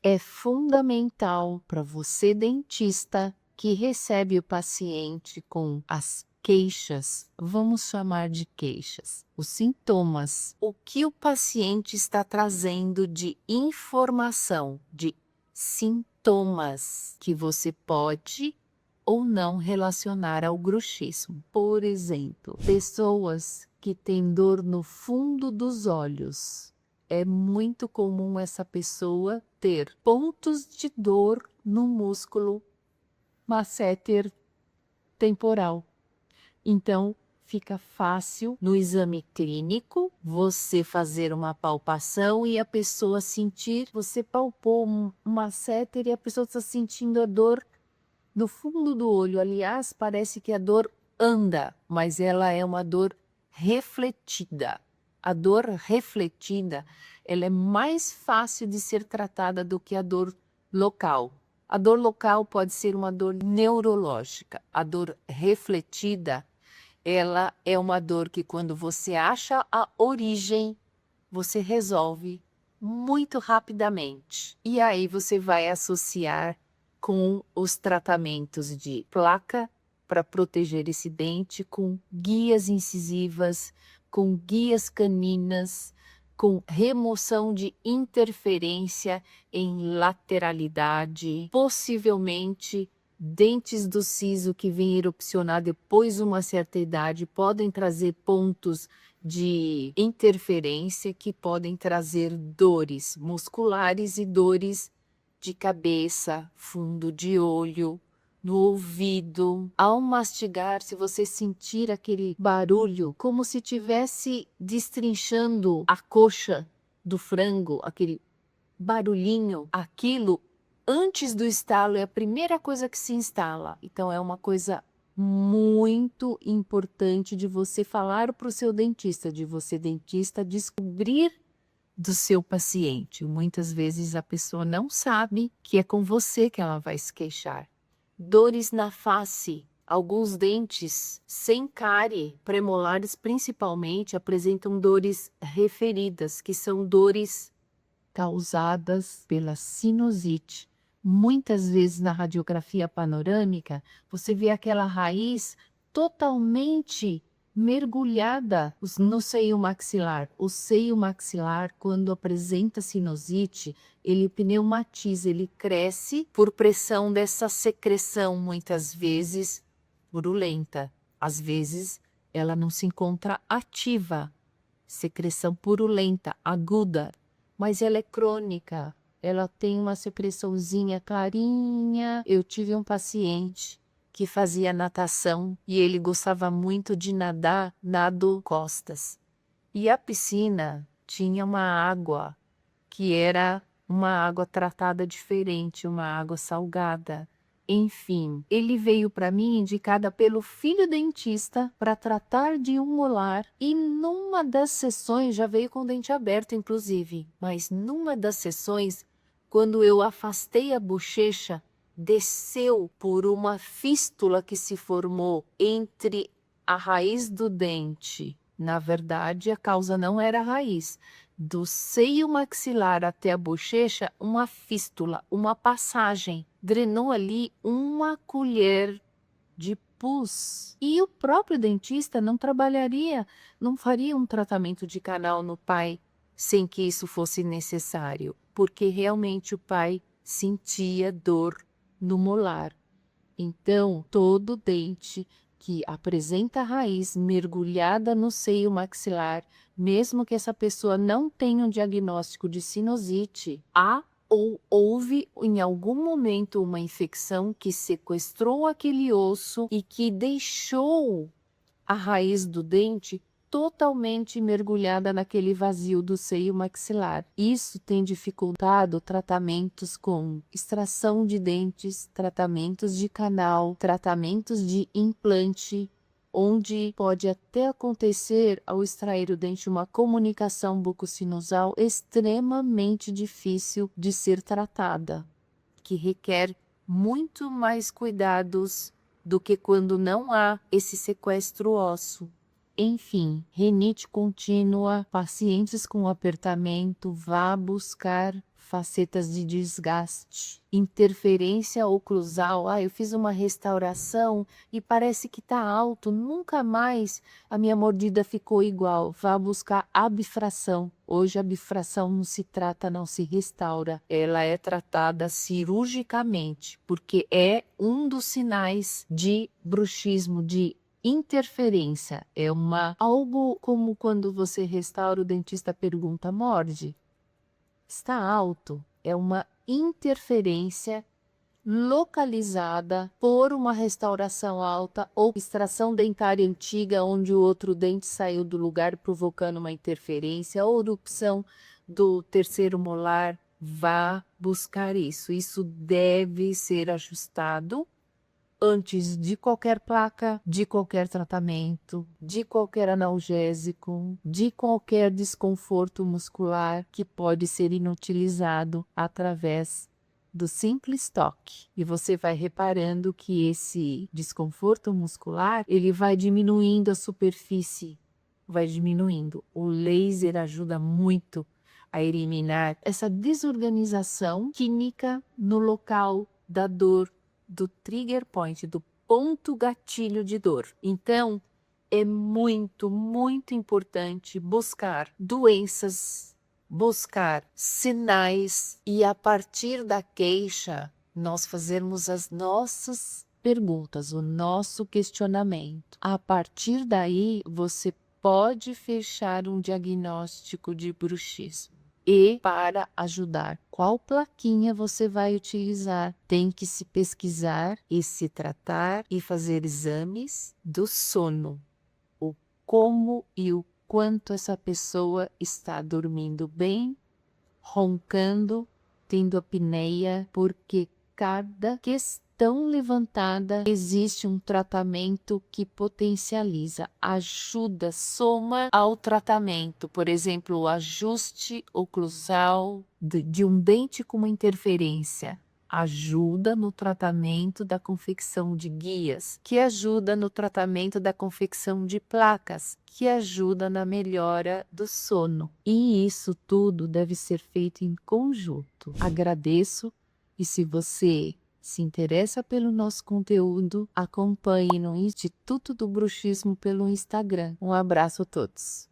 É fundamental para você, dentista, que recebe o paciente com as queixas, vamos chamar de queixas, os sintomas, o que o paciente está trazendo de informação, de sintomas que você pode ou não relacionar ao bruxismo. Por exemplo, pessoas que têm dor no fundo dos olhos. É muito comum essa pessoa ter pontos de dor no músculo masseter temporal. Então, fica fácil no exame clínico você fazer uma palpação e a pessoa sentir, você palpou um masseter e a pessoa está sentindo a dor no fundo do olho. Aliás, parece que a dor anda, mas ela é uma dor refletida. A dor refletida, ela é mais fácil de ser tratada do que a dor local. A dor local pode ser uma dor neurológica. A dor refletida, ela é uma dor que quando você acha a origem, você resolve muito rapidamente. E aí você vai associar com os tratamentos de placa para proteger esse dente, com guias incisivas, com guias caninas, com remoção de interferência em lateralidade, possivelmente dentes do siso que vêm erupcionar depois de uma certa idade podem trazer pontos de interferência que podem trazer dores musculares e dores de cabeça, fundo de olho, no ouvido. Ao mastigar, se você sentir aquele barulho, como se tivesse destrinchando a coxa do frango, aquele barulhinho, aquilo antes do estalo é a primeira coisa que se instala. Então é uma coisa muito importante de você falar para o seu dentista, de você, dentista, descobrir do seu paciente. Muitas vezes a pessoa não sabe que é com você que ela vai se queixar. Dores na face. Alguns dentes sem cárie, premolares principalmente, apresentam dores referidas, que são dores causadas pela sinusite. Muitas vezes na radiografia panorâmica, você vê aquela raiz totalmente mergulhada no seio maxilar. O seio maxilar, quando apresenta sinusite, ele pneumatiza, ele cresce por pressão dessa secreção, muitas vezes purulenta. Às vezes, ela não se encontra ativa. Secreção purulenta, aguda, mas ela é crônica, ela tem uma secreçãozinha clarinha. Eu tive um paciente que fazia natação e ele gostava muito de nadar, nado costas. E a piscina tinha uma água que era uma água tratada diferente, uma água salgada. Enfim, ele veio para mim indicada pelo filho dentista para tratar de um molar e numa das sessões, já veio com o dente aberto inclusive, mas numa das sessões, quando eu afastei a bochecha, desceu por uma fístula que se formou entre a raiz do dente. Na verdade, a causa não era a raiz. Do seio maxilar até a bochecha, uma fístula, uma passagem. Drenou ali uma colher de pus. E o próprio dentista não trabalharia, não faria um tratamento de canal no pai sem que isso fosse necessário, porque realmente o pai sentia dor no molar. Então, todo dente que apresenta a raiz mergulhada no seio maxilar, mesmo que essa pessoa não tenha um diagnóstico de sinusite, há ou houve em algum momento uma infecção que sequestrou aquele osso e que deixou a raiz do dente totalmente mergulhada naquele vazio do seio maxilar. Isso tem dificultado tratamentos com extração de dentes, tratamentos de canal, tratamentos de implante, onde pode até acontecer, ao extrair o dente, uma comunicação bucosinusal extremamente difícil de ser tratada, que requer muito mais cuidados do que quando não há esse sequestro ósseo. Enfim, rinite contínua, pacientes com apertamento, vá buscar facetas de desgaste, interferência oclusal. Eu fiz uma restauração e parece que está alto, nunca mais a minha mordida ficou igual. Vá buscar a bifração. Hoje a bifração não se trata, não se restaura, ela é tratada cirurgicamente, porque é um dos sinais de bruxismo, de interferência. É algo como quando você restaura, o dentista pergunta: morde? Está alto. É uma interferência localizada por uma restauração alta ou extração dentária antiga, onde o outro dente saiu do lugar, provocando uma interferência, ou erupção do terceiro molar. Vá buscar isso. Isso deve ser ajustado antes de qualquer placa, de qualquer tratamento, de qualquer analgésico, de qualquer desconforto muscular que pode ser inutilizado através do simples toque. E você vai reparando que esse desconforto muscular, ele vai diminuindo a superfície, vai diminuindo. O laser ajuda muito a eliminar essa desorganização química no local da dor, do trigger point, do ponto gatilho de dor. Então, é muito, muito importante buscar doenças, buscar sinais e, a partir da queixa, nós fazermos as nossas perguntas, o nosso questionamento. A partir daí, você pode fechar um diagnóstico de bruxismo. E, para ajudar, qual plaquinha você vai utilizar? Tem que se pesquisar e se tratar e fazer exames do sono. O como e o quanto essa pessoa está dormindo bem, roncando, tendo apneia, porque cada questão levantada existe um tratamento que potencializa, ajuda, soma ao tratamento. Por exemplo, o ajuste oclusal de um dente com uma interferência ajuda no tratamento da confecção de guias, que ajuda no tratamento da confecção de placas, que ajuda na melhora do sono. E isso tudo deve ser feito em conjunto. Agradeço, e se você se interessa pelo nosso conteúdo, acompanhe no Instituto do Bruxismo pelo Instagram. Um abraço a todos.